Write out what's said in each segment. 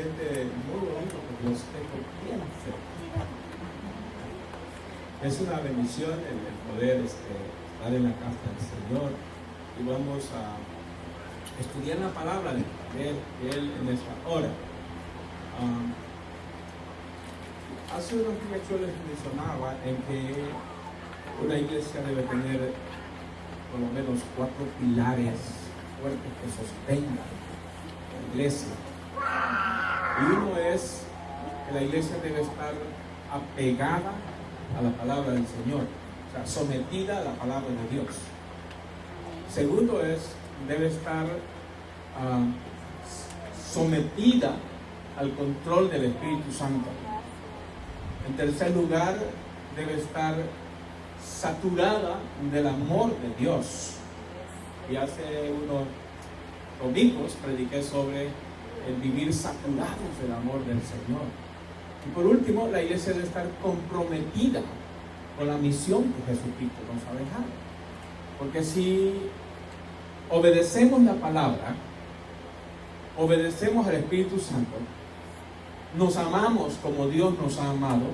siente muy bonito porque los tengo bien cerca. Es una bendición el poder estar en la casa del Señor y vamos a estudiar la palabra de Él en esta hora. Hace unos días yo les mencionaba en que una iglesia debe tener por lo menos 4 pilares fuertes que sostengan la iglesia. Y uno es que la iglesia debe estar apegada a la palabra del Señor, o sea, sometida a la palabra de Dios. Segundo es, debe estar sometida al control del Espíritu Santo. En tercer lugar, debe estar saturada del amor de Dios. Y hace unos domingos prediqué sobre el vivir saturados del amor del Señor. Y por último, la iglesia debe estar comprometida con la misión que Jesucristo nos ha dejado. Porque si obedecemos la palabra, obedecemos al Espíritu Santo, nos amamos como Dios nos ha amado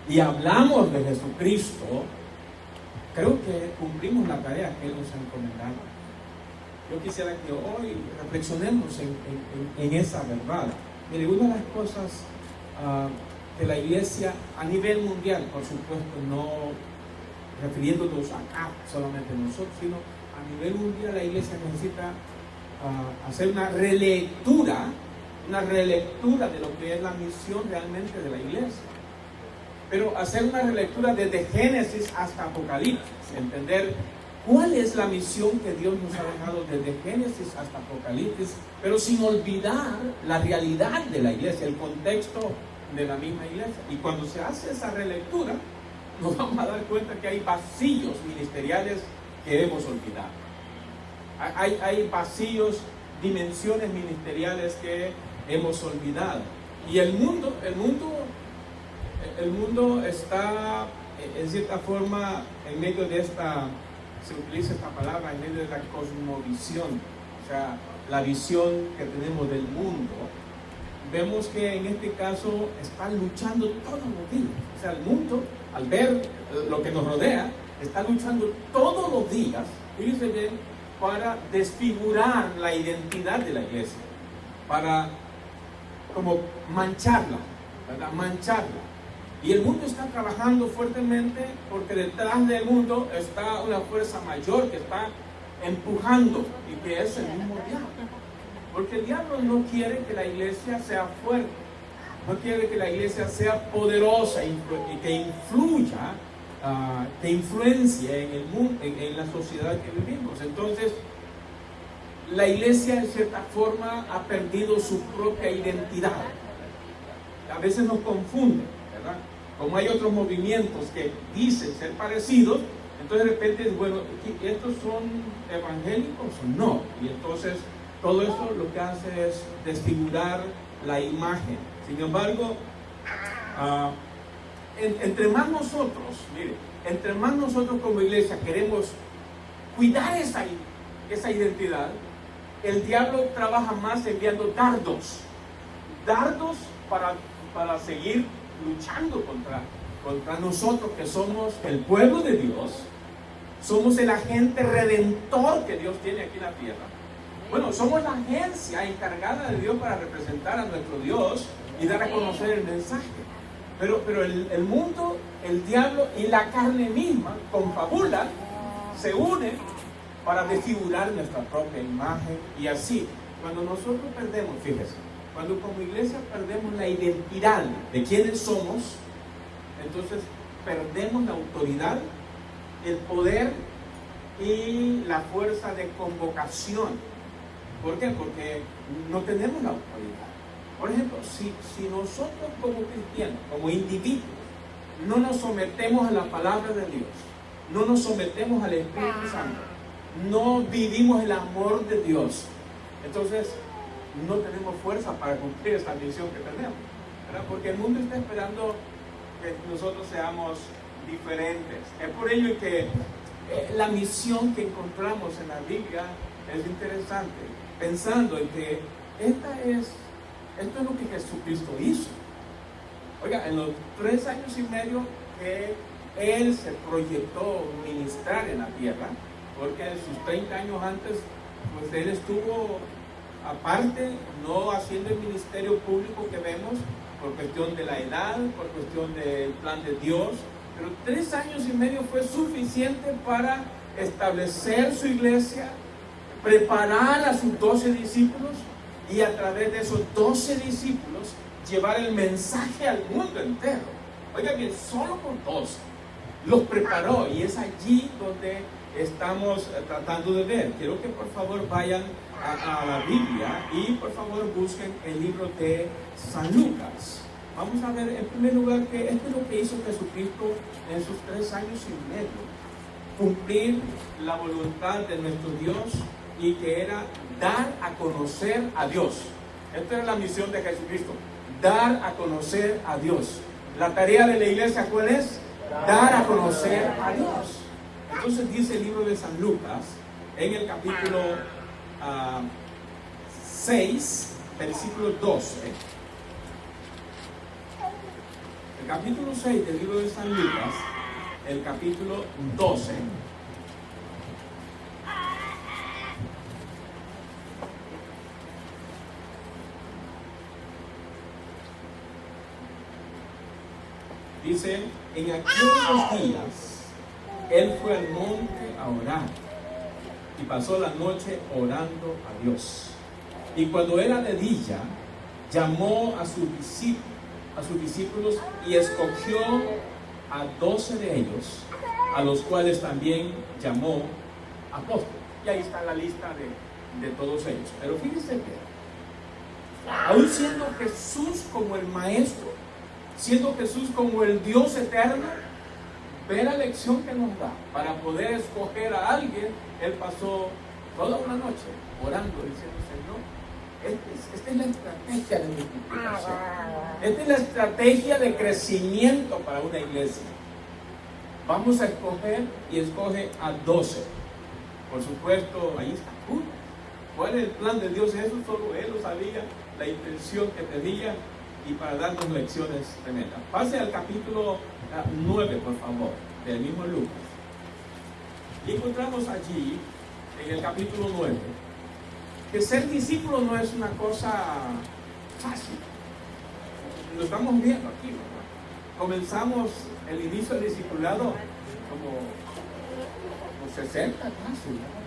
y hablamos de Jesucristo, creo que cumplimos la tarea que Él nos ha encomendado. Yo quisiera que hoy reflexionemos en esa verdad. Mire, una de las cosas de la iglesia a nivel mundial, por supuesto, no refiriéndonos acá solamente nosotros, sino a nivel mundial la iglesia necesita hacer una relectura de lo que es la misión realmente de la iglesia. Pero hacer una relectura desde Génesis hasta Apocalipsis, entender cuál es la misión que Dios nos ha dejado desde Génesis hasta Apocalipsis, pero sin olvidar la realidad de la iglesia, el contexto de la misma iglesia. Y cuando se hace esa relectura, nos vamos a dar cuenta que hay vacíos ministeriales que hemos olvidado. Hay vacíos, dimensiones ministeriales que hemos olvidado. Y el mundo está en cierta forma en medio de se utiliza esta palabra, en medio de la cosmovisión, o sea, la visión que tenemos del mundo. Vemos que en este caso está luchando todos los días. O sea, el mundo, al ver lo que nos rodea, está luchando todos los días, fíjense bien, para desfigurar la identidad de la iglesia, para como mancharla, ¿verdad? Mancharla. Y el mundo está trabajando fuertemente porque detrás del mundo está una fuerza mayor que está empujando y que es el mismo diablo. Porque el diablo no quiere que la iglesia sea fuerte, no quiere que la iglesia sea poderosa y que influya, que influencie en el mundo, en la sociedad que vivimos. Entonces, la iglesia en cierta forma ha perdido su propia identidad. A veces nos confunde, ¿verdad? Como hay otros movimientos que dicen ser parecidos, entonces de repente, bueno, ¿estos son evangélicos o no? Y entonces todo eso lo que hace es desfigurar la imagen. Sin embargo, entre más nosotros como iglesia queremos cuidar esa identidad, el diablo trabaja más enviando dardos para seguir luchando contra nosotros que somos el pueblo de Dios, somos el agente redentor que Dios tiene aquí en la tierra. Bueno, somos la agencia encargada de Dios para representar a nuestro Dios y dar a conocer el mensaje. Pero el mundo, el diablo y la carne misma confabulan, se unen para desfigurar nuestra propia imagen. Y así, cuando nosotros perdemos, fíjese, cuando como iglesia perdemos la identidad de quiénes somos, entonces perdemos la autoridad, el poder y la fuerza de convocación. ¿Por qué? Porque no tenemos la autoridad. Por ejemplo, si nosotros como cristianos, como individuos, no nos sometemos a la palabra de Dios, no nos sometemos al Espíritu Santo, no vivimos el amor de Dios, entonces no tenemos fuerza para cumplir esta misión que tenemos, ¿verdad? Porque el mundo está esperando que nosotros seamos diferentes. Es por ello que la misión que encontramos en la Biblia es interesante, pensando en que esta es Esto es lo que Jesucristo hizo. Oiga, en los 3 años y medio que Él se proyectó ministrar en la tierra, porque sus 30 años antes, pues Él estuvo aparte, no haciendo el ministerio público que vemos, por cuestión de la edad, por cuestión del plan de Dios, pero 3 años y medio fue suficiente para establecer su iglesia, preparar a sus 12 discípulos y a través de esos 12 discípulos llevar el mensaje al mundo entero. Oiga bien, solo por 12 los preparó, y es allí donde estamos tratando de ver. Quiero que por favor vayan a la Biblia y por favor busquen el libro de San Lucas. Vamos a ver en primer lugar que esto es lo que hizo Jesucristo en sus 3 años y medio: cumplir la voluntad de nuestro Dios, y que era dar a conocer a Dios. Esta era la misión de Jesucristo: dar a conocer a Dios. La tarea de la iglesia, ¿cuál es? Dar a conocer a Dios. Entonces dice el libro de San Lucas, en el capítulo 6, versículo 12. El capítulo 6 del libro de San Lucas, el capítulo 12. Dice: en aquellos días Él fue al monte a orar y pasó la noche orando a Dios. Y cuando era de día, llamó a sus discípulos y escogió a 12 de ellos, a los cuales también llamó apóstoles. Y ahí está la lista de todos ellos. Pero fíjense que, aún siendo Jesús como el Maestro, siendo Jesús como el Dios eterno, ve la lección que nos da para poder escoger a alguien. Él pasó toda una noche orando, diciendo: Señor, esta es la estrategia de multiplicación, esta es la estrategia de crecimiento para una iglesia. Vamos a escoger, y escoge a 12. Por supuesto, ahí está tú. ¿Cuál es el plan de Dios? Eso solo Él lo sabía, la intención que tenía, y para darnos lecciones tremendas. Pase al capítulo 9, por favor, del mismo Lucas. Y encontramos allí, en el capítulo 9, que ser discípulo no es una cosa fácil. Lo estamos viendo aquí, ¿verdad? Comenzamos el inicio del discipulado como 60 casi, ¿verdad?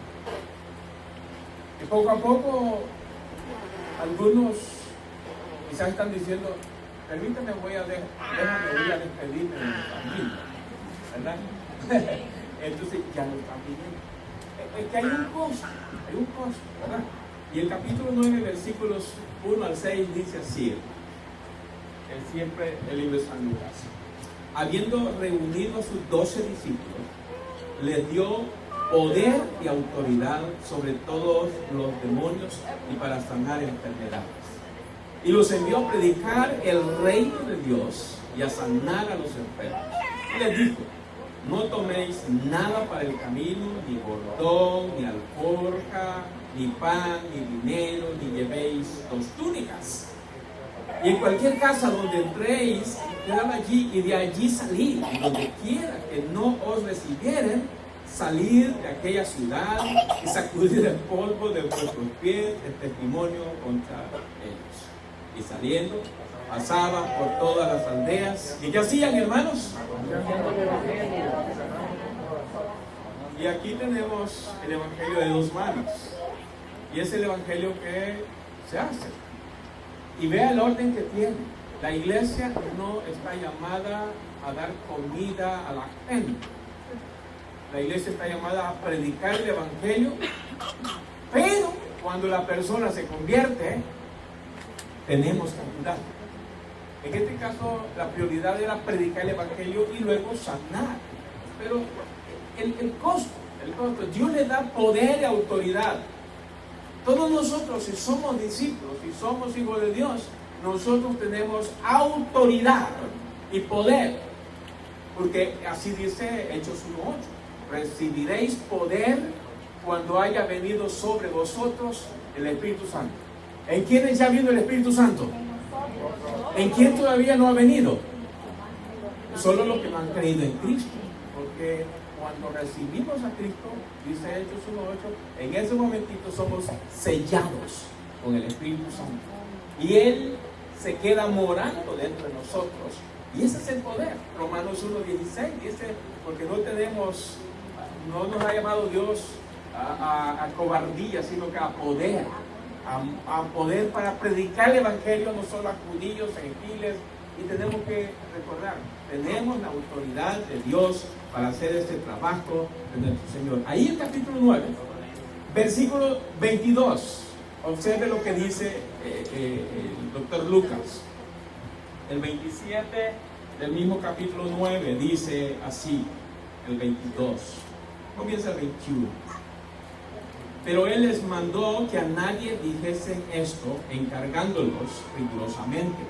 Y poco a poco, algunos quizás están diciendo: permítame, voy a despedirme de mi familia, ¿verdad? Entonces ya no están pidiendo. Es que hay un costo, ¿verdad? Y el capítulo 9, versículos 1 al 6 dice así, es siempre el libro de San Lucas: habiendo reunido a sus 12 discípulos, les dio poder y autoridad sobre todos los demonios y para sanar enfermedades. Y los envió a predicar el reino de Dios y a sanar a los enfermos. Y les dijo: no toméis nada para el camino, ni bordón, ni alforja, ni pan, ni dinero, ni llevéis 2 túnicas. Y en cualquier casa donde entréis, quedad allí, y de allí salid. Y donde quiera que no os recibieren, salid de aquella ciudad y sacudid el polvo de vuestros pies en testimonio contra ellos. Y saliendo, pasaban por todas las aldeas. ¿Y qué hacían, hermanos? Y aquí tenemos el evangelio de 2 manos. Y es el evangelio que se hace. Y vea el orden que tiene. La iglesia no está llamada a dar comida a la gente. La iglesia está llamada a predicar el evangelio. Pero cuando la persona se convierte, tenemos que ayudar. En este caso, la prioridad era predicar el evangelio y luego sanar. Pero el costo, Dios le da poder y autoridad. Todos nosotros, si somos discípulos, si somos hijos de Dios, nosotros tenemos autoridad y poder. Porque así dice Hechos 1:8: recibiréis poder cuando haya venido sobre vosotros el Espíritu Santo. ¿En quiénes ya vino el Espíritu Santo? ¿En quién todavía no ha venido? Solo los que no han creído en Cristo. Porque cuando recibimos a Cristo, dice Hechos 1:8, en ese momentito somos sellados con el Espíritu Santo. Y Él se queda morando dentro de nosotros. Y ese es el poder. Romanos 1:16 dice, porque no nos ha llamado Dios a cobardía, sino que a poder. A poder para predicar el Evangelio no solo a judíos, gentiles. Y tenemos que recordar, tenemos la autoridad de Dios para hacer este trabajo de nuestro Señor. Ahí en capítulo 9, versículo 22, observe lo que dice el doctor Lucas. El 27 del mismo capítulo 9 dice así, el 22, comienza el 21. Pero Él les mandó que a nadie dijesen esto, encargándolos rigurosamente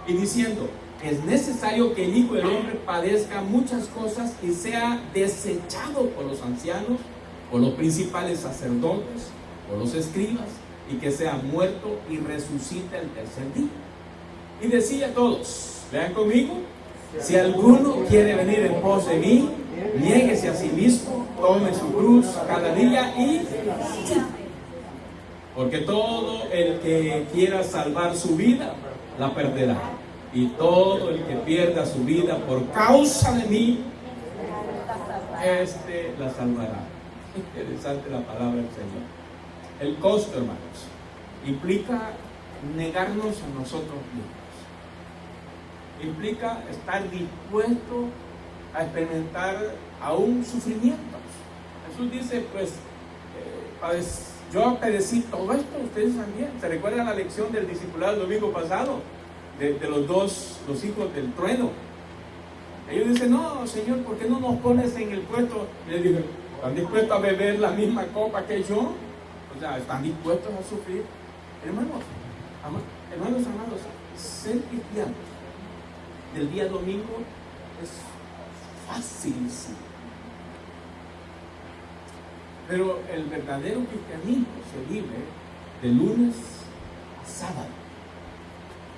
y diciendo, es necesario que el Hijo del Hombre padezca muchas cosas y sea desechado por los ancianos, por los principales sacerdotes, por los escribas, y que sea muerto y resucite el tercer día. Y decía a todos, vean conmigo, si alguno quiere venir en pos de mí, niéguese a sí mismo, tome su cruz cada día y porque todo el que quiera salvar su vida, la perderá. Y todo el que pierda su vida por causa de mí, la salvará. Interesante la palabra del Señor. El costo, hermanos, implica negarnos a nosotros mismos. Implica estar dispuesto a experimentar aún sufrimientos. Jesús dice, yo padecí todo esto, ustedes también. ¿Se recuerdan la lección del discipulado del domingo pasado? De los hijos del trueno. Ellos dicen, no, Señor, ¿por qué no nos pones en el puesto? Y les dije, ¿están dispuestos a beber la misma copa que yo? O sea, ¿están dispuestos a sufrir? Hermanos amados, ser cristiano del día domingo es facilísimo. Pero el verdadero cristianismo se vive de lunes a sábado.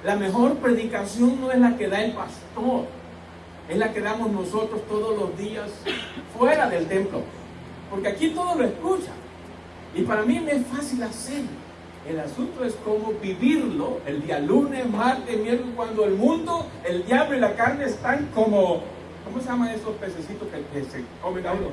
La mejor predicación no es la que da el pastor, es la que damos nosotros todos los días fuera del templo. Porque aquí todos lo escuchan. Y para mí me es fácil hacerlo. El asunto es cómo vivirlo el día lunes, martes, miércoles, cuando el mundo, el diablo y la carne están como, ¿cómo se llaman esos pececitos que se comen a uno?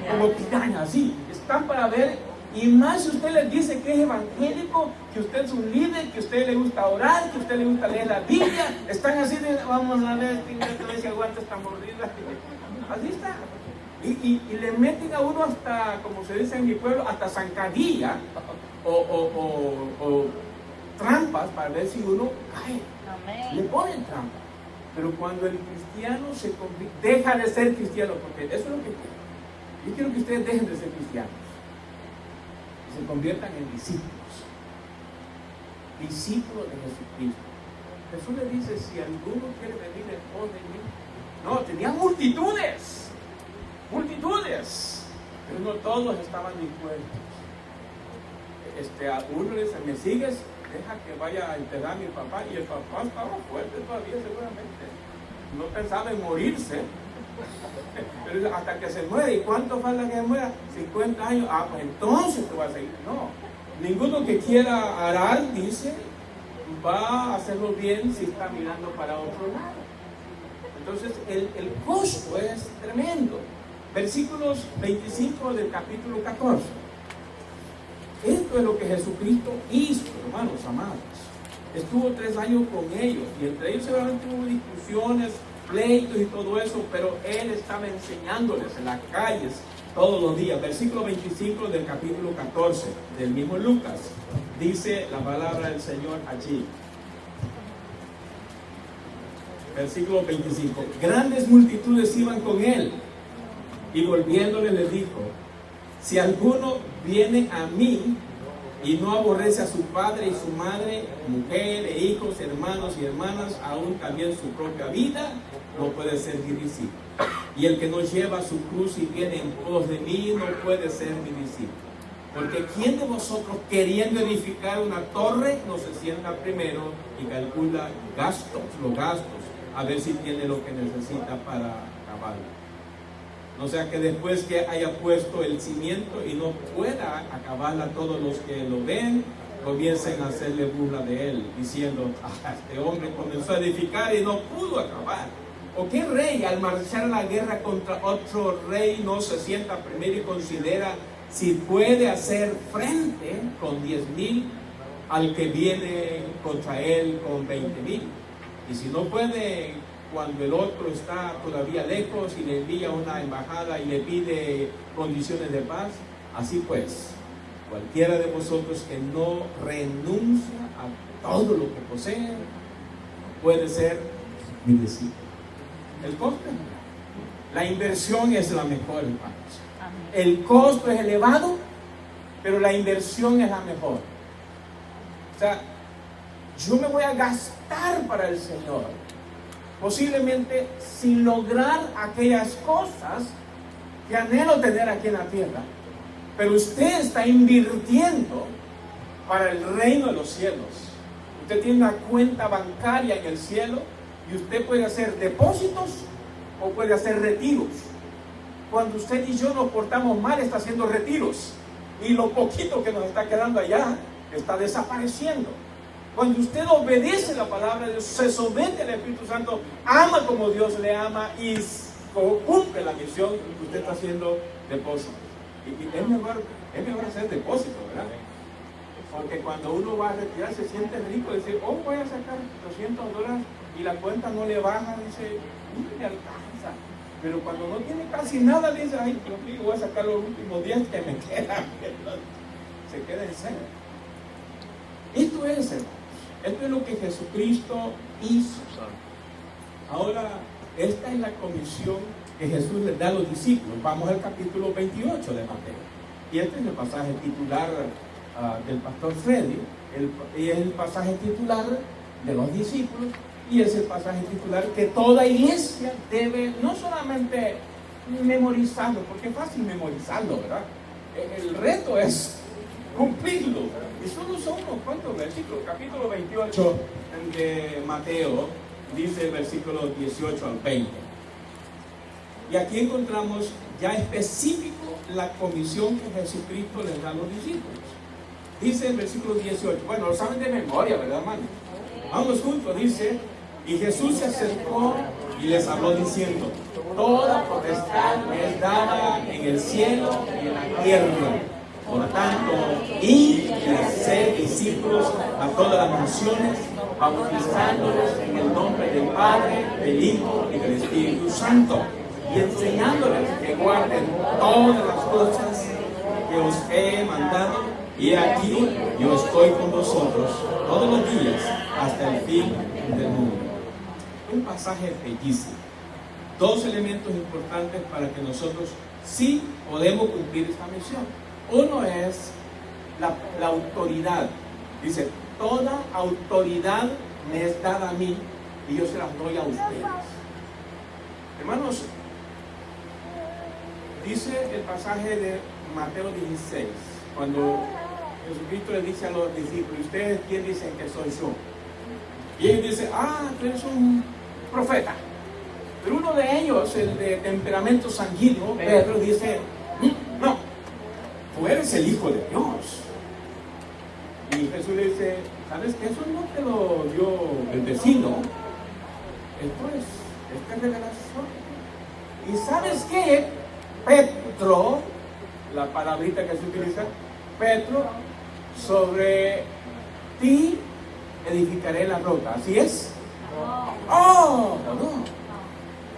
Como pirañas, así. Están para ver. Y más si usted les dice que es evangélico, que usted es un líder, que a usted le gusta orar, que a usted le gusta leer la Biblia, están así de, vamos a ver si aguanta esta mordida. Así está. Y le meten a uno hasta, como se dice en mi pueblo, hasta zancadilla o trampas para ver si uno cae. Amén. Le ponen trampas. Pero cuando el cristiano deja de ser cristiano, porque eso es lo que quiero. Yo quiero que ustedes dejen de ser cristianos. Se conviertan en discípulos de Jesucristo. Jesús le dice, si alguno quiere venir en pos de mí, no, tenía multitudes, pero no todos estaban dispuestos. A uno le dice, ¿me sigues? Deja que vaya a enterrar a mi papá, y el papá estaba fuerte todavía seguramente, no pensaba en morirse. Pero hasta que se muere, ¿y cuánto falta que se muera? 50 años, pues entonces te vas a seguir. No, ninguno que quiera arar, dice, va a hacerlo bien si está mirando para otro lado. Entonces el costo es tremendo. Versículos 25 del capítulo 14. Esto es lo que Jesucristo hizo, hermanos amados. Estuvo 3 años con ellos, y entre ellos seguramente hubo discusiones, pleitos y todo eso, pero Él estaba enseñándoles en las calles todos los días. Versículo 25 del capítulo 14 del mismo Lucas, dice la palabra del Señor allí. Versículo 25. Grandes multitudes iban con Él, y volviéndole les dijo, si alguno viene a mí y no aborrece a su padre y su madre, mujer e hijos, hermanos y hermanas, aún también su propia vida, no puede ser mi discípulo. Y el que no lleva su cruz y viene en pos de mí, no puede ser mi discípulo. Porque ¿quién de vosotros, queriendo edificar una torre, no se sienta primero y calcula los gastos, a ver si tiene lo que necesita para acabarla? No sea que después que haya puesto el cimiento y no pueda acabarla, todos los que lo ven comiencen a hacerle burla de él, diciendo: este hombre comenzó a edificar y no pudo acabar. ¿O qué rey, al marchar a la guerra contra otro rey, no se sienta primero y considera si puede hacer frente con 10,000 al que viene contra él con 20,000? Y si no puede, cuando el otro está todavía lejos y le envía una embajada y le pide condiciones de paz. Así pues, cualquiera de vosotros que no renuncia a todo lo que posee puede ser mi discípulo. El costo, la inversión es la mejor, hermanos. El costo es elevado, pero la inversión es la mejor. O sea, yo me voy a gastar para el Señor, posiblemente sin lograr aquellas cosas que anhelo tener aquí en la tierra, pero usted está invirtiendo para el reino de los cielos. Usted tiene una cuenta bancaria en el cielo y usted puede hacer depósitos o puede hacer retiros. Cuando usted y yo nos portamos mal, está haciendo retiros, y lo poquito que nos está quedando allá está desapareciendo. Cuando usted obedece la palabra de Dios, se somete al Espíritu Santo, ama como Dios le ama y cumple la misión, usted está haciendo depósitos. Y es mejor hacer depósitos, ¿verdad? Porque cuando uno va a retirar se siente rico, decir: oh, voy a sacar $200 y la cuenta no le baja, dice: me alcanza. Pero cuando no tiene casi nada, dice: ay, yo voy a sacar los últimos 10 que me quedan. Se queda en cero. Esto es, hermanos, esto es lo que Jesucristo hizo. Ahora, esta es la comisión que Jesús les da a los discípulos. Vamos al capítulo 28 de Mateo. Y este es el pasaje titular del pastor Freddy, y es el pasaje titular de los discípulos, y es el pasaje titular que toda iglesia debe no solamente memorizarlo, porque es fácil memorizarlo, ¿verdad? El reto es cumplirlo. Y solo son unos cuantos versículos. Capítulo 28 de Mateo dice versículos 18 al 20. Y aquí encontramos ya específico la comisión que Jesucristo les da a los discípulos. Dice el versículo 18, bueno, lo saben de memoria, ¿verdad, hermano? Vamos juntos, dice: y Jesús se acercó y les habló diciendo: toda potestad me es dada en el cielo y en la tierra. Por tanto, id y haced discípulos a todas las naciones, bautizándolos en el nombre del Padre, del Hijo y del Espíritu Santo, y enseñándoles que guarden todas las cosas que os he mandado. Y aquí yo estoy con vosotros todos los días hasta el fin del mundo. Un pasaje bellísimo. Dos elementos importantes para que nosotros sí podemos cumplir esta misión. Uno es la autoridad. Dice: toda autoridad me es dada a mí y yo se las doy a ustedes. Hermanos, dice el pasaje de Mateo 16, cuando Jesucristo le dice a los discípulos: ¿ustedes quién dicen que soy yo? Y ellos dicen: tú eres un profeta. Pero uno de ellos, el de temperamento sanguíneo, Pedro, dice: no, tú eres el Hijo de Dios. Y Jesús le dice: ¿sabes qué? Eso no te lo dio el vecino. Esta es revelación. ¿Y sabes qué? Petro, la palabrita que se utiliza, Petro, sobre ti edificaré la roca. ¿Así es? ¡Oh! No.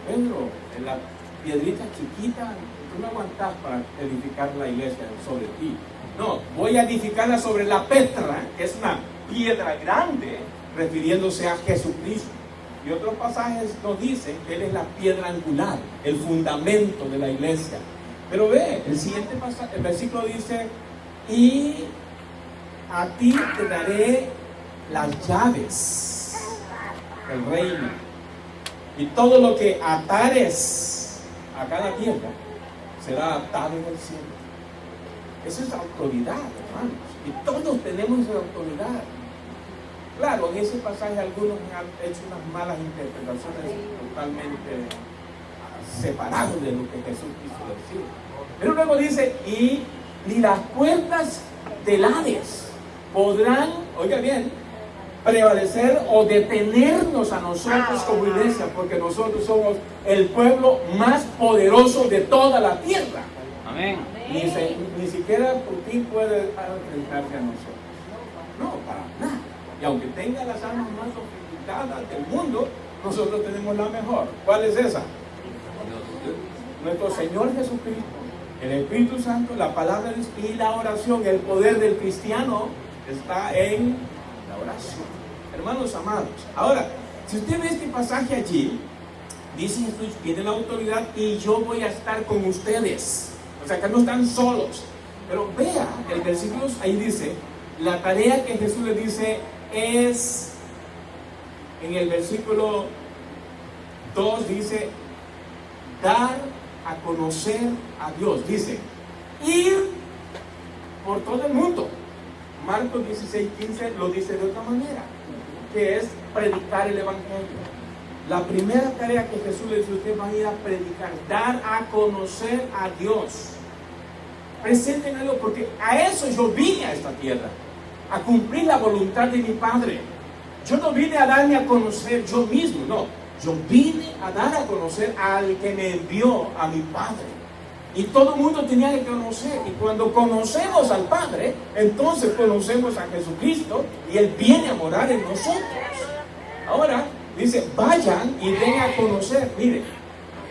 Pedro, en la piedrita chiquita, tú no aguantas para edificar la iglesia sobre ti. No, voy a edificarla sobre la Petra, que es una piedra grande, refiriéndose a Jesucristo. Y otros pasajes nos dicen que Él es la piedra angular, el fundamento de la iglesia. Pero ve, el siguiente pasaje, el versículo dice: y a ti te daré las llaves del reino, y todo lo que atares acá en la tierra será atado en el cielo, Eso es autoridad, hermanos. Y todos tenemos esa autoridad. Claro, en ese pasaje algunos han hecho unas malas interpretaciones totalmente separadas de lo que Jesús quiso decir. Pero luego dice, y ni las puertas del Hades podrán, oiga bien, prevalecer o detenernos a nosotros como iglesia, porque nosotros somos el pueblo más poderoso de toda la tierra. Amén. Ni siquiera Putin puede enfrentarse a nosotros. No, para nada. Y aunque tenga las armas más sofisticadas del mundo, nosotros tenemos la mejor. ¿Cuál es esa? Nuestro Señor Jesucristo, el Espíritu Santo, la palabra de Dios y la oración. El poder del cristiano está en la oración. Hermanos amados, ahora, si usted ve este pasaje allí, dice Jesús, tiene la autoridad y yo voy a estar con ustedes. O sea, que no están solos. Pero vea, el versículo ahí dice, la tarea que Jesús le dice es, en el versículo 2 dice, dar a conocer a Dios. Dice, ir por todo el mundo. Marcos 16:15 lo dice de otra manera, que es predicar el Evangelio. La primera tarea que Jesús le dice, usted va a ir a predicar, dar a conocer a Dios. Preséntenlo, porque a eso yo vine a esta tierra, a cumplir la voluntad de mi Padre. Yo no vine a darme a conocer yo mismo, no. Yo vine a dar a conocer al que me envió, a mi Padre. Y todo el mundo tenía que conocer. Y cuando conocemos al Padre, entonces conocemos a Jesucristo y Él viene a morar en nosotros. Ahora, dice, vayan y den a conocer. Mire,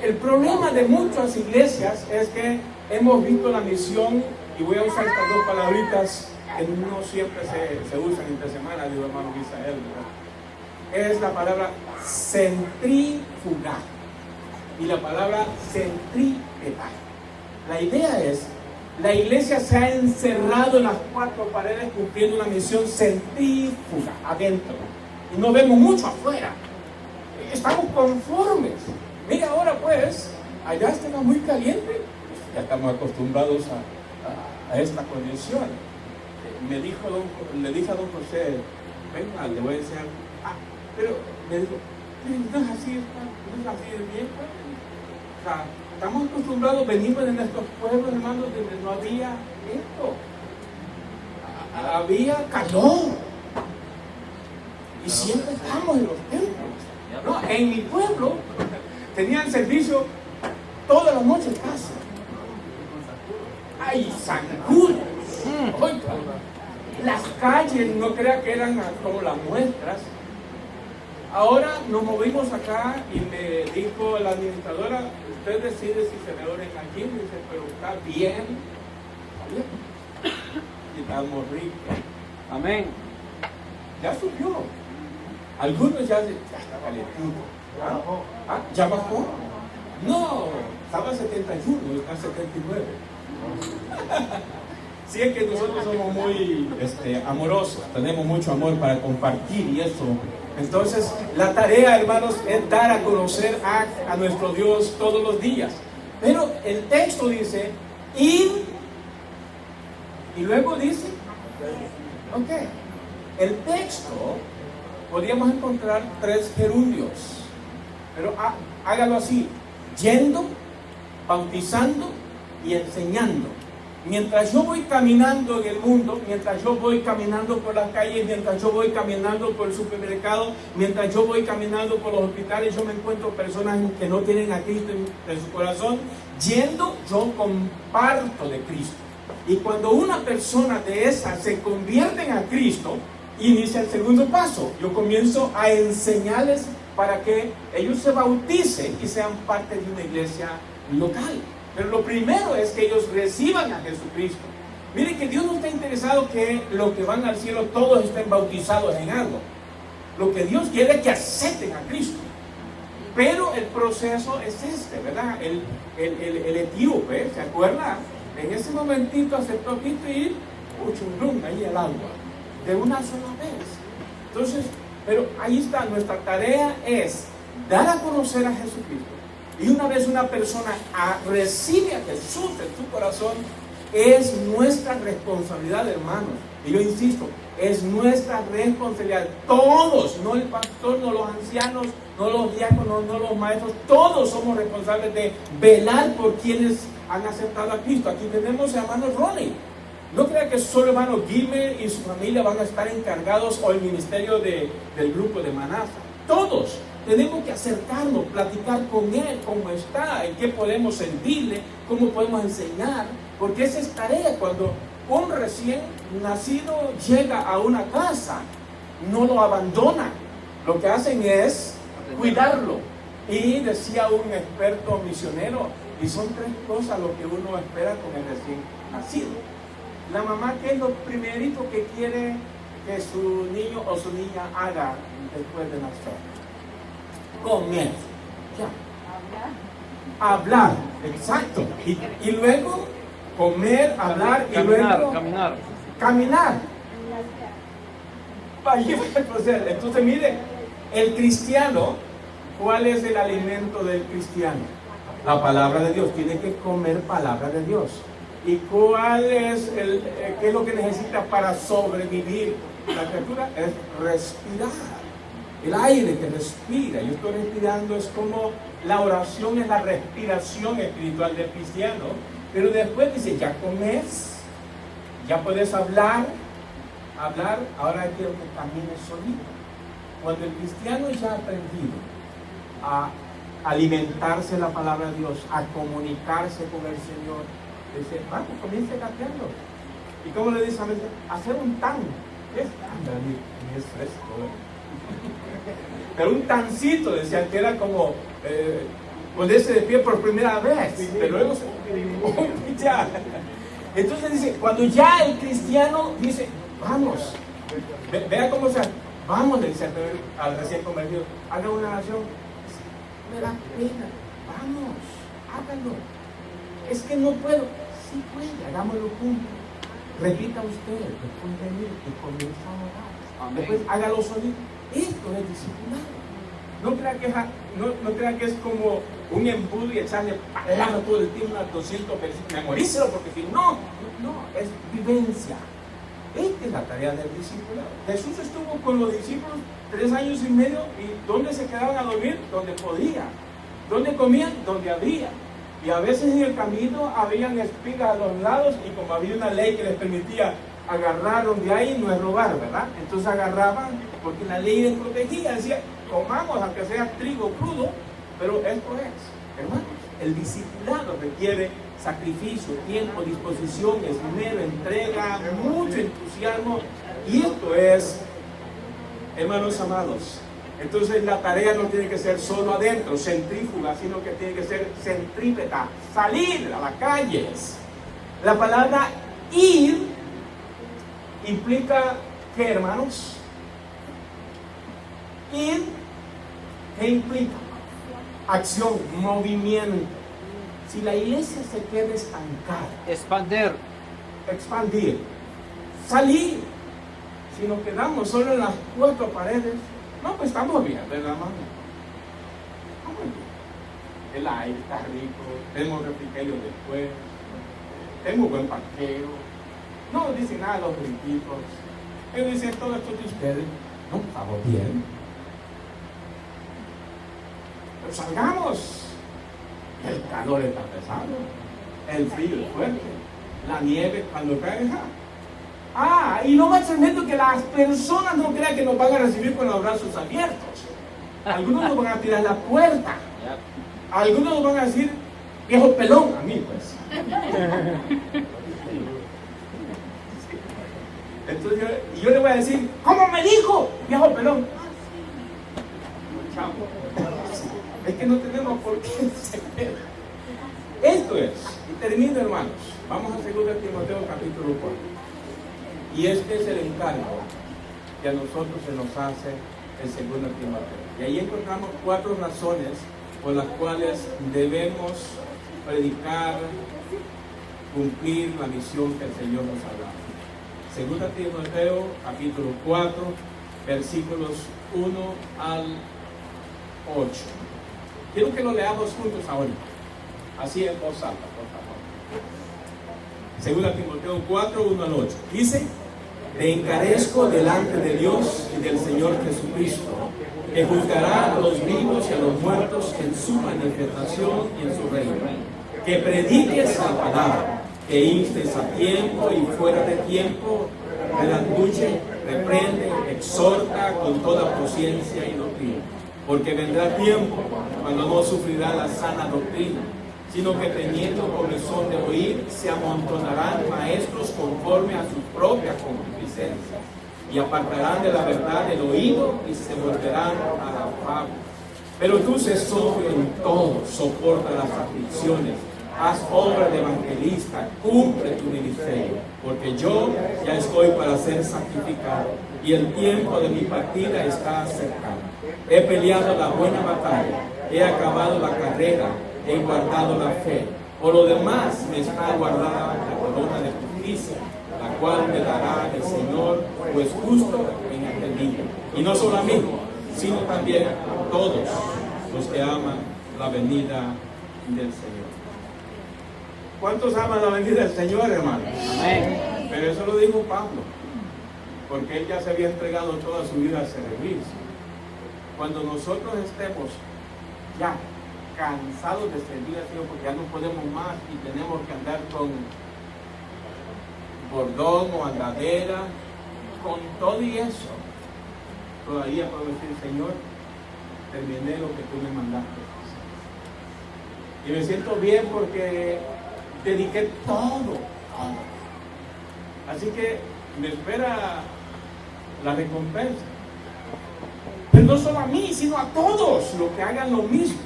el problema de muchas iglesias es que hemos visto la misión, y voy a usar estas dos palabritas que no siempre se usan entre semanas, digo hermano Misael, ¿verdad? Es la palabra centrífuga y la palabra centrípeta. La idea es, la iglesia se ha encerrado en las cuatro paredes cumpliendo una misión centrífuga adentro. Y no vemos mucho afuera. Estamos conformes. Mira ahora pues, allá está muy caliente. Ya estamos acostumbrados a esta condición. Le dije a don José, venga, le voy a enseñar. Pero me dijo, no es así, no es así de bien. O sea, estamos acostumbrados, venimos de nuestros pueblos, hermanos, donde no había esto. Había calor. Y siempre estamos en los templos. No, en mi pueblo tenían servicio todas las noches casi. ¡Ay, zancudos! Oiga, las calles no crea que eran como las nuestras. Ahora nos movimos acá y me dijo la administradora, usted decide si se me oren aquí. Me dice, pero está bien. Y estamos ricos. Amén. Ya subió. Algunos ya está calentito. ¿Ya bajó? No, estaba 71, está 79. Sí, es que nosotros somos muy amorosos, tenemos mucho amor para compartir y eso. Entonces, la tarea, hermanos, es dar a conocer a nuestro Dios todos los días. Pero el texto dice, ir, y luego dice, ok, el texto, podríamos encontrar 3 gerundios, pero hágalo así, yendo, bautizando y enseñando. Mientras yo voy caminando en el mundo, mientras yo voy caminando por las calles, mientras yo voy caminando por el supermercado, mientras yo voy caminando por los hospitales, yo me encuentro personas que no tienen a Cristo en su corazón. Yendo, yo comparto de Cristo. Y cuando una persona de esas se convierte a Cristo, inicia el segundo paso. Yo comienzo a enseñarles para que ellos se bauticen y sean parte de una iglesia local. Pero lo primero es que ellos reciban a Jesucristo. Miren que Dios no está interesado que los que van al cielo todos estén bautizados en algo. Lo que Dios quiere es que acepten a Cristo. Pero el proceso es ¿verdad? El etíope, ¿se acuerda? En ese momentito aceptó a Cristo y uchurrum, ahí el agua, de una sola vez. Entonces, pero ahí está, nuestra tarea es dar a conocer a Jesucristo. Y una vez una persona recibe a Jesús en su corazón, Es nuestra responsabilidad, hermanos. Y yo insisto, es nuestra responsabilidad. Todos, no el pastor, no los ancianos, no los diáconos, no los maestros. Todos somos responsables de velar por quienes han aceptado a Cristo. Aquí tenemos a hermano Ronnie. No crea que solo hermano Gilmer y su familia van a estar encargados o el ministerio del grupo de Manasa. Todos tenemos que acercarnos, platicar con él, cómo está, en qué podemos servirle, cómo podemos enseñar, porque esa es tarea. Cuando un recién nacido llega a una casa, no lo abandonan, lo que hacen es cuidarlo. Y decía un experto misionero, y son 3 cosas lo que uno espera con el recién nacido. La mamá, ¿qué es lo primerito que quiere que su niño o su niña haga después de nacer? Comer. Ya. Hablar. Exacto. Y luego comer, hablar y luego caminar. Allí va el proceso. Entonces, mire, el cristiano, ¿cuál es el alimento del cristiano? La palabra de Dios. Tiene que comer palabra de Dios. ¿Y cuál es qué es lo que necesita para sobrevivir la criatura? Es respirar. El aire que respira. Yo estoy respirando, es como la oración, es la respiración espiritual del cristiano. Pero después dice, ya comes, ya puedes hablar, ahora quiero que camines solito. Cuando el cristiano ya ha aprendido a alimentarse de la palabra de Dios, a comunicarse con el Señor, dice, vamos, comience gateando. ¿Y cómo le dice a veces? Hacer un tan. ¿Qué es tan? Ni es fresco. Pero un tancito, decían que era como ponerse de pie por primera vez. Pero luego ya. Entonces dice, cuando ya el cristiano dice, vamos, vea cómo se, vamos, le dice al recién convertido, haga una oración, me da pena, vamos, hágalo. Es que no puedo. Sí puede, hagámoslo juntos. Repita usted, después de mí, y comienza a orar. Después hágalo solito. Esto es disciplinado. No crea que es como un embudo y echarle palabra todo el tiempo a 200 versículos. Memorícelo, porque si no, es vivencia. Esta es la tarea del discipulado. Jesús estuvo con los discípulos 3 años y medio, y ¿dónde se quedaban a dormir? Donde podía. ¿Dónde comían? Donde había. Y a veces en el camino habían espigas a los lados, y como había una ley que les permitía agarrar donde hay, no es robar, ¿verdad? Entonces agarraban, porque la ley les protegía, decía, comamos aunque sea trigo crudo, pero esto es, hermanos, el discipulado requiere sacrificio, tiempo, disposición, esmero, entrega, mucho entusiasmo, y esto es, hermanos amados. Entonces la tarea no tiene que ser solo adentro, centrífuga, sino que tiene que ser centrípeta, salir a las calles. La palabra ir implica, ¿qué, hermanos? Ir, ¿qué implica? Acción, movimiento. Si la iglesia se queda estancada, expandir, salir. Si nos quedamos solo en las 4 paredes, no, pues estamos bien, ¿verdad, hermano? Estamos bien. El aire está rico, tenemos refrigerio después, tenemos buen parqueo. No dicen nada los riquitos. Ellos dicen todo esto de ustedes. No, estamos bien. Pero salgamos. El calor está pesado, el frío es fuerte, la nieve cuando cae. Y lo más tremendo es que las personas no crean que nos van a recibir con los brazos abiertos. Algunos nos van a tirar la puerta. Algunos nos van a decir, viejo pelón, a mí pues. Entonces yo le voy a decir, ¿cómo me dijo? Viejo pelón. Chao. Es que no tenemos por qué ser. Esto es, y termino, hermanos. Vamos a 2 Timoteo capítulo 4. Y este es el encargo que a nosotros se nos hace en 2 Timoteo. Y ahí encontramos 4 razones por las cuales debemos predicar, cumplir la misión que el Señor nos ha dado. 2 Timoteo capítulo 4, versículos 1 al 8. Quiero que lo leamos juntos ahora, así en voz alta, por favor. Segunda Timoteo 4, 1 al 8. Dice: te encarezco delante de Dios y del Señor Jesucristo, que juzgará a los vivos y a los muertos en su manifestación y en su reino. Que prediques la palabra, que instes a tiempo y fuera de tiempo, redarguye, reprende, exhorta con toda paciencia y doctrina. Porque vendrá tiempo cuando no sufrirá la sana doctrina, sino que teniendo comezón de oír, se amontonarán maestros conforme a su propia concupiscencia, y apartarán de la verdad el oído y se volverán a la fábula. Pero tú sé sobrio en todo, soporta las aflicciones, haz obra de evangelista, cumple tu ministerio, porque yo ya estoy para ser sacrificado y el tiempo de mi partida está cercano. He peleado la buena batalla, he acabado la carrera, he guardado la fe. Por lo demás me está guardada la corona de justicia, la cual me dará el Señor, pues justo en aquel día. Y no solo a mí, sino también a todos los que aman la venida del Señor. ¿Cuántos aman la venida del Señor, hermano? Amén. Pero eso lo dijo Pablo, porque él ya se había entregado toda su vida a servirse. Cuando nosotros estemos ya cansados de servir al Señor, porque ya no podemos más y tenemos que andar con bordón o andadera, con todo y eso, todavía puedo decir: Señor, terminé lo que tú me mandaste. Y me siento bien porque dediqué todo. Así que me espera la recompensa. Pero no solo a mí, sino a todos los que hagan lo mismo.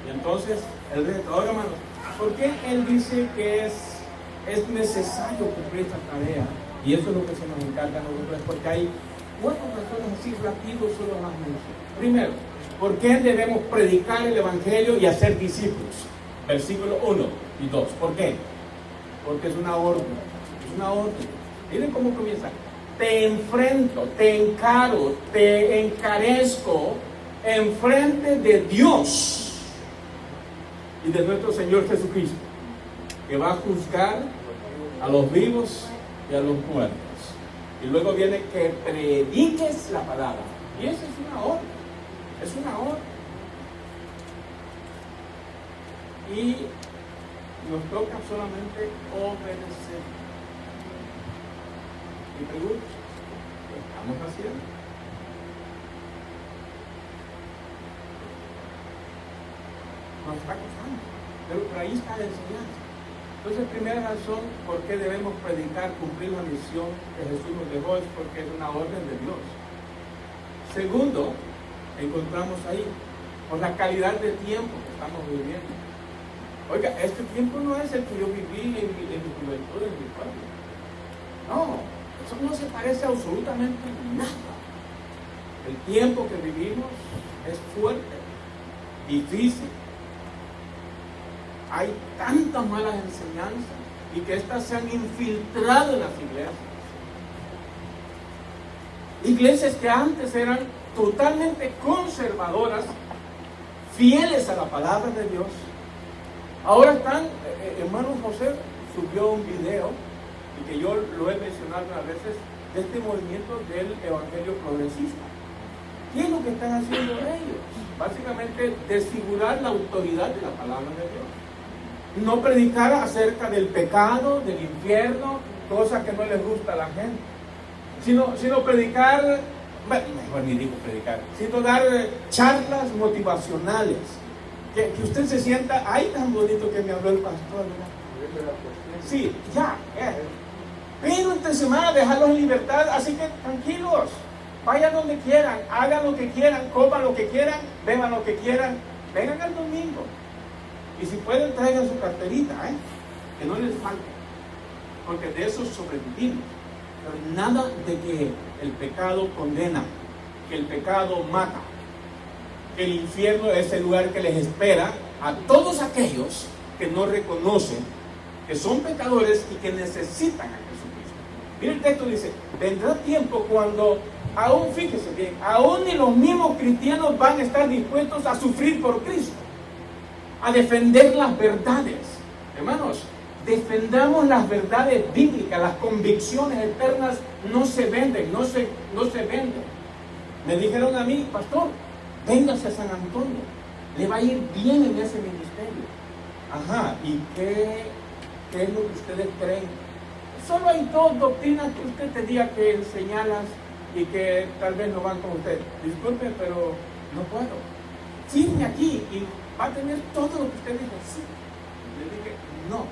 Y entonces, el reto, ahora hermanos, ¿por qué él dice que es necesario cumplir esta tarea? Y eso es lo que se nos encarga a nosotros, porque hay 4 razones así rápido, solo las menciono. Primero, ¿por qué debemos predicar el Evangelio y hacer discípulos? Versículo 1 y 2. ¿Por qué? Porque es una orden. Es una orden. Miren cómo comienza. Te enfrento, te encaro, te encarezco enfrente de Dios y de nuestro Señor Jesucristo, que va a juzgar a los vivos y a los muertos. Y luego viene que prediques la palabra. Y esa es una orden. Es una orden. Y nos toca solamente obedecer. Y pregunto, ¿qué estamos haciendo? Nos está costando, pero ahí está la enseñanza. Entonces, primera razón por qué debemos predicar, cumplir la misión que Jesús nos dejó, es porque es una orden de Dios. Segundo, encontramos ahí, por la calidad de tiempo que estamos viviendo. Oiga, este tiempo no es el que yo viví en mi juventud, en mi pueblo. No. Eso no se parece absolutamente nada. El tiempo que vivimos es fuerte, difícil. Hay tantas malas enseñanzas y que estas se han infiltrado en las iglesias. Iglesias que antes eran totalmente conservadoras, fieles a la palabra de Dios. Ahora están, hermano José subió un video, y que yo lo he mencionado unas veces, de este movimiento del evangelio progresista. ¿Qué es lo que están haciendo ellos? Básicamente desfigurar la autoridad de la palabra de Dios. No predicar acerca del pecado, del infierno, cosas que no les gusta a la gente. Sino predicar, mejor ni digo predicar, sino dar charlas motivacionales. Que usted se sienta, ay, tan bonito que me habló el pastor, ¿verdad? Sí, ya. Pero entre semana dejarlos en libertad, así que tranquilos, vayan donde quieran, hagan lo que quieran, coman lo que quieran, beban lo que quieran, vengan el domingo. Y si pueden, traigan su carterita, que no les falte, porque de eso sobrevivimos. Pero nada de que el pecado condena, que el pecado mata, que el infierno es el lugar que les espera a todos aquellos que no reconocen que son pecadores y que necesitan a Jesucristo. Mira, el texto dice: vendrá tiempo cuando, aún, fíjese bien, aún ni los mismos cristianos van a estar dispuestos a sufrir por Cristo, a defender las verdades. Hermanos, defendamos las verdades bíblicas, las convicciones eternas no se venden, no se venden. Me dijeron a mí, pastor, véngase a San Antonio, le va a ir bien en ese ministerio. Ajá, ¿y qué es lo que ustedes creen? Solo hay dos doctrinas que usted tenía que señalas y que tal vez no van con usted. Disculpe, pero no puedo. Firme aquí y va a tener todo lo que usted dice. Sí. Le dije, no.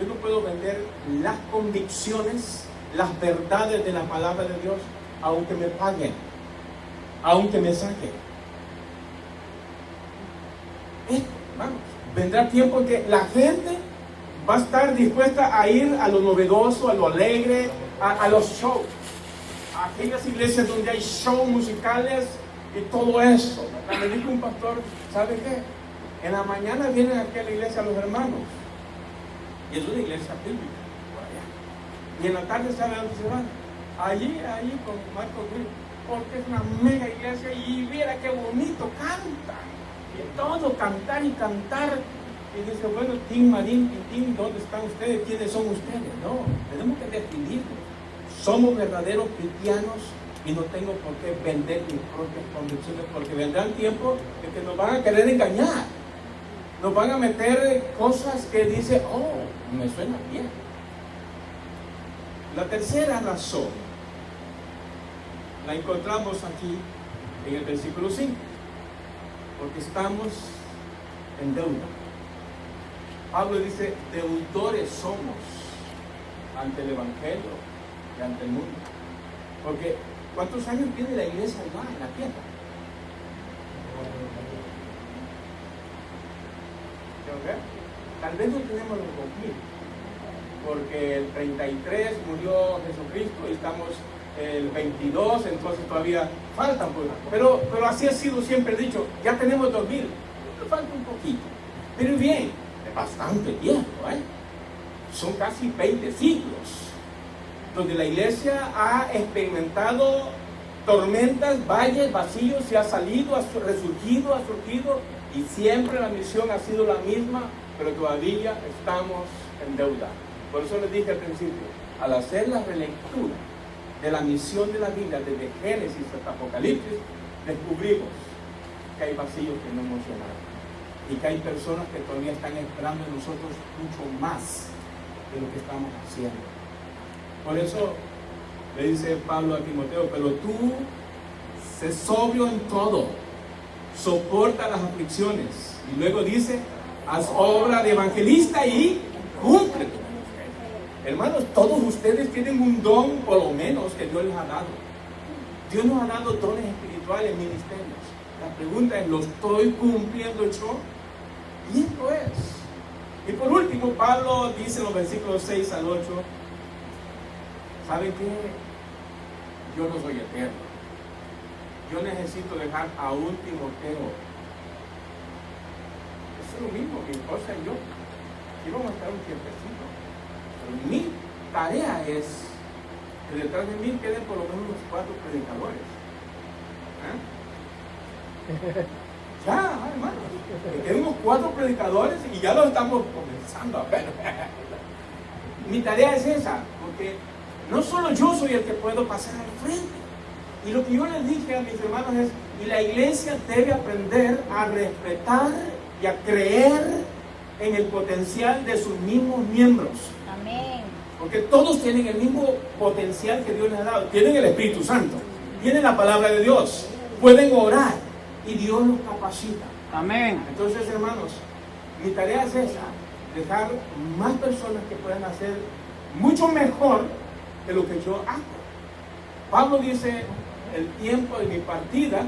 Yo no puedo vender las convicciones, las verdades de la palabra de Dios, aunque me paguen, aunque me saquen. Vamos, vendrá tiempo en que la gente va a estar dispuesta a ir a lo novedoso, a lo alegre, a los shows, a aquellas iglesias donde hay shows musicales y todo eso. Me dijo un pastor, ¿sabe qué? En la mañana vienen aquí a la iglesia los hermanos, y es una iglesia bíblica, por allá. Y en la tarde saben dónde se van, allí con Marco Gris, porque es una mega iglesia y mira qué bonito cantan, y todo cantar y cantar. Y dice, bueno, Tim Marín y Tim, ¿dónde están ustedes? ¿Quiénes son ustedes? No, tenemos que definirnos. Somos verdaderos cristianos y no tengo por qué vender mis propias convicciones, porque vendrán tiempos en que nos van a querer engañar. Nos van a meter cosas que dice, oh, me suena bien. La tercera razón la encontramos aquí en el versículo 5, porque estamos en deuda. Pablo dice, deudores somos ante el Evangelio y ante el mundo. Porque, ¿cuántos años tiene la iglesia allá en la tierra? Tal vez no tenemos los 2000, porque el 33 murió Jesucristo y estamos el 22, entonces todavía faltan. Pero así ha sido siempre dicho, ya tenemos 2000, falta un poquito. Pero bien, bastante tiempo, son casi 20 siglos donde la iglesia ha experimentado tormentas, valles, vacíos, se ha salido, ha resurgido, y siempre la misión ha sido la misma, pero todavía estamos en deuda. Por eso les dije al principio, al hacer la relectura de la misión de la Biblia desde Génesis hasta Apocalipsis, descubrimos que hay vacíos que no hemos llenado y que hay personas que todavía están esperando en nosotros mucho más de lo que estamos haciendo. Por eso le dice Pablo a Timoteo, pero tú sé sobrio en todo, soporta las aflicciones, y luego dice, haz obra de evangelista y cumple. Hermanos, todos ustedes tienen un don, por lo menos, que Dios les ha dado. Dios nos ha dado dones espirituales, ministerios. La pregunta es, ¿lo estoy cumpliendo yo? Y esto es. Y por último, Pablo dice en los versículos 6 al 8, ¿saben qué? Yo no soy eterno. Yo necesito dejar a un Timoteo. Es lo mismo, mi esposa y yo. Aquí vamos a estar un tiempecito. Pero mi tarea es que detrás de mí queden por lo menos unos 4 predicadores. Ya, hermanos, tenemos 4 predicadores y ya lo estamos comenzando a ver. Mi tarea es esa, porque no solo yo soy el que puedo pasar al frente. Y lo que yo les dije a mis hermanos es, y la iglesia debe aprender a respetar y a creer en el potencial de sus mismos miembros. Amén. Porque todos tienen el mismo potencial que Dios les ha dado. Tienen el Espíritu Santo, tienen la palabra de Dios, pueden orar y Dios los capacita. Amén. Entonces, hermanos, mi tarea es esa, dejar más personas que puedan hacer mucho mejor de lo que yo hago. Pablo dice, el tiempo de mi partida,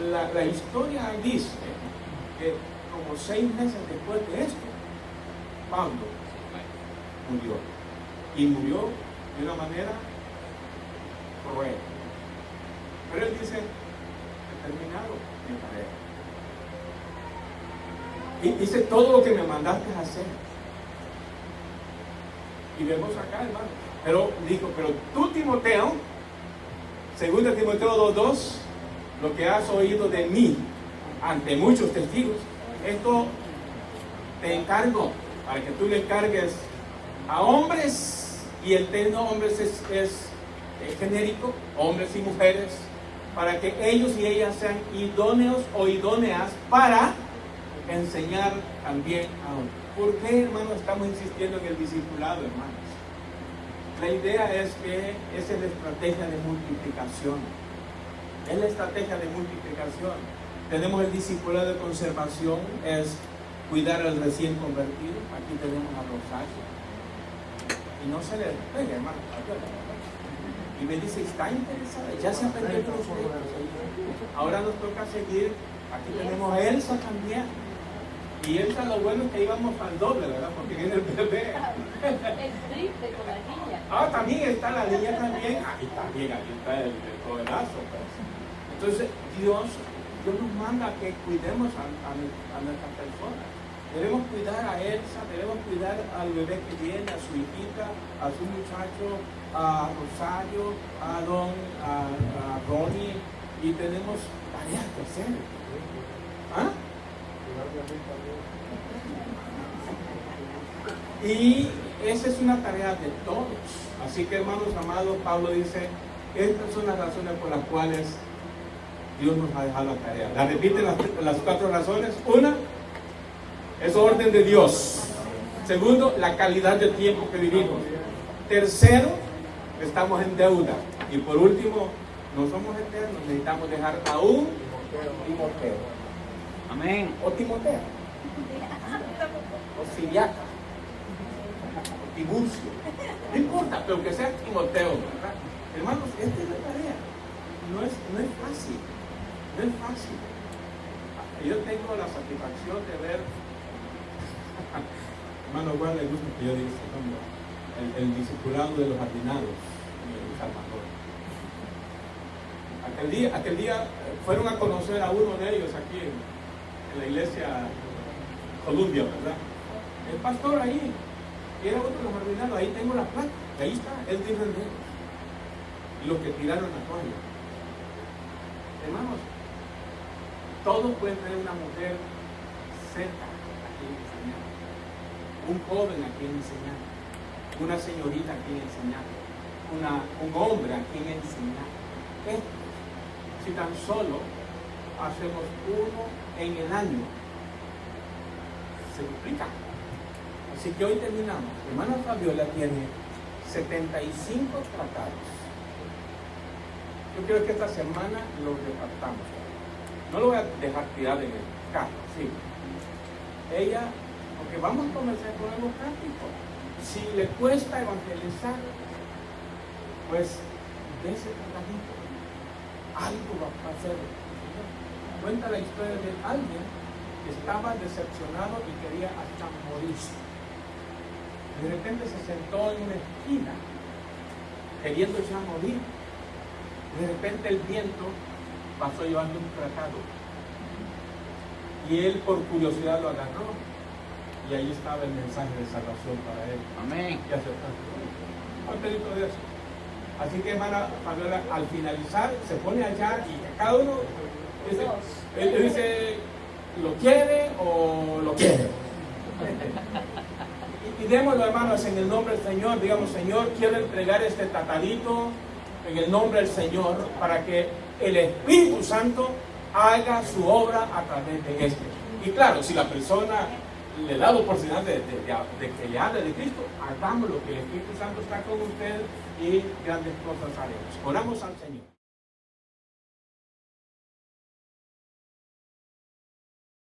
la historia dice que como 6 meses después de esto, Pablo murió. Y murió de una manera cruel. Pero él dice, he terminado mi tarea. Y hice todo lo que me mandaste a hacer. Y vemos acá, hermano. Pero dijo, pero tú, Timoteo, 2 Timoteo 2:2, lo que has oído de mí ante muchos testigos, esto te encargo, para que tú le encargues a hombres, y el término hombres es genérico, hombres y mujeres, para que ellos y ellas sean idóneos o idóneas para enseñar también a otros. ¿Por qué, hermanos, estamos insistiendo en el discipulado, hermanos? La idea es que esa es la estrategia de multiplicación. Es la estrategia de multiplicación. Tenemos el discipulado de conservación, es cuidar al recién convertido. Aquí tenemos a Rosario. Y no se le despegue, hermano. Y me dice, ¿está interesada? Ya se aprendió el proceso. Ahora nos toca seguir. Aquí tenemos a Elsa también. Y Elsa, lo bueno es que íbamos al doble, ¿verdad? Porque viene el bebé. El triple con la niña. Ah, también está la niña también. Ahí está el jovenazo. Pues. Entonces, Dios nos manda que cuidemos a nuestras personas. Debemos cuidar a Elsa, debemos cuidar al bebé que viene, a su hijita, a su muchacho, a Rosario, a Ronnie, y tenemos tareas que hacer. ¿Ah? Y esa es una tarea de todos. Así que, hermanos amados, Pablo dice, estas son las razones por las cuales Dios nos ha dejado la tarea. ¿La repiten las 4 razones? Una, es orden de Dios. Segundo, la calidad de tiempo que vivimos. Tercero, estamos en deuda. Y por último, no somos eternos, necesitamos dejar a un Timoteo. Amén. O Timoteo. O Siriaca. O Tiburcio. No importa, pero que sea Timoteo, ¿verdad? Hermanos, esta es la tarea. No es fácil. No es fácil. Yo tengo la satisfacción de ver, hermano, igual le gusta que yo diga este nombre, el discipulado de los jardinados en El Salvador. Aquel día fueron a conocer a uno de ellos aquí en la iglesia Columbia, ¿verdad? El pastor ahí, y era otro de los jardinados, ahí tengo la placa, ahí está, él dice de ellos. Y los que tiraron la toalla. Hermanos, todos pueden tener una mujer cerca a quien enseñar, un joven a quien enseñar, una señorita a quien enseñar, un hombre a quien enseñar. Si tan solo hacemos uno en el año, se duplica. Así que hoy terminamos. Hermana Fabiola tiene 75 tratados. Yo quiero que esta semana lo repartamos. No lo voy a dejar tirado en el carro, sí. Ella, porque vamos a comenzar con algo práctico. Si le cuesta evangelizar, pues de ese tratadito, algo va a hacer. Cuenta la historia de alguien que estaba decepcionado y quería hasta morirse. De repente se sentó en una esquina, queriendo ya morir. De repente el viento pasó llevando un tratado. Y él por curiosidad lo agarró. Y ahí estaba el mensaje de salvación para él. Amén. Y aceptó. Un pedito de eso. Así que, hermana Fabiola, al finalizar, se pone allá y cada uno dice, él dice, ¿lo quiere o lo quiere? Y démoslo, hermanos, en el nombre del Señor. Digamos, Señor, quiero entregar este tratadito en el nombre del Señor para que el Espíritu Santo haga su obra a través de este. Y claro, si la persona le da la oportunidad de que le hable de Cristo, hagamos lo que el Espíritu Santo está con usted y grandes cosas haremos. Oramos al Señor.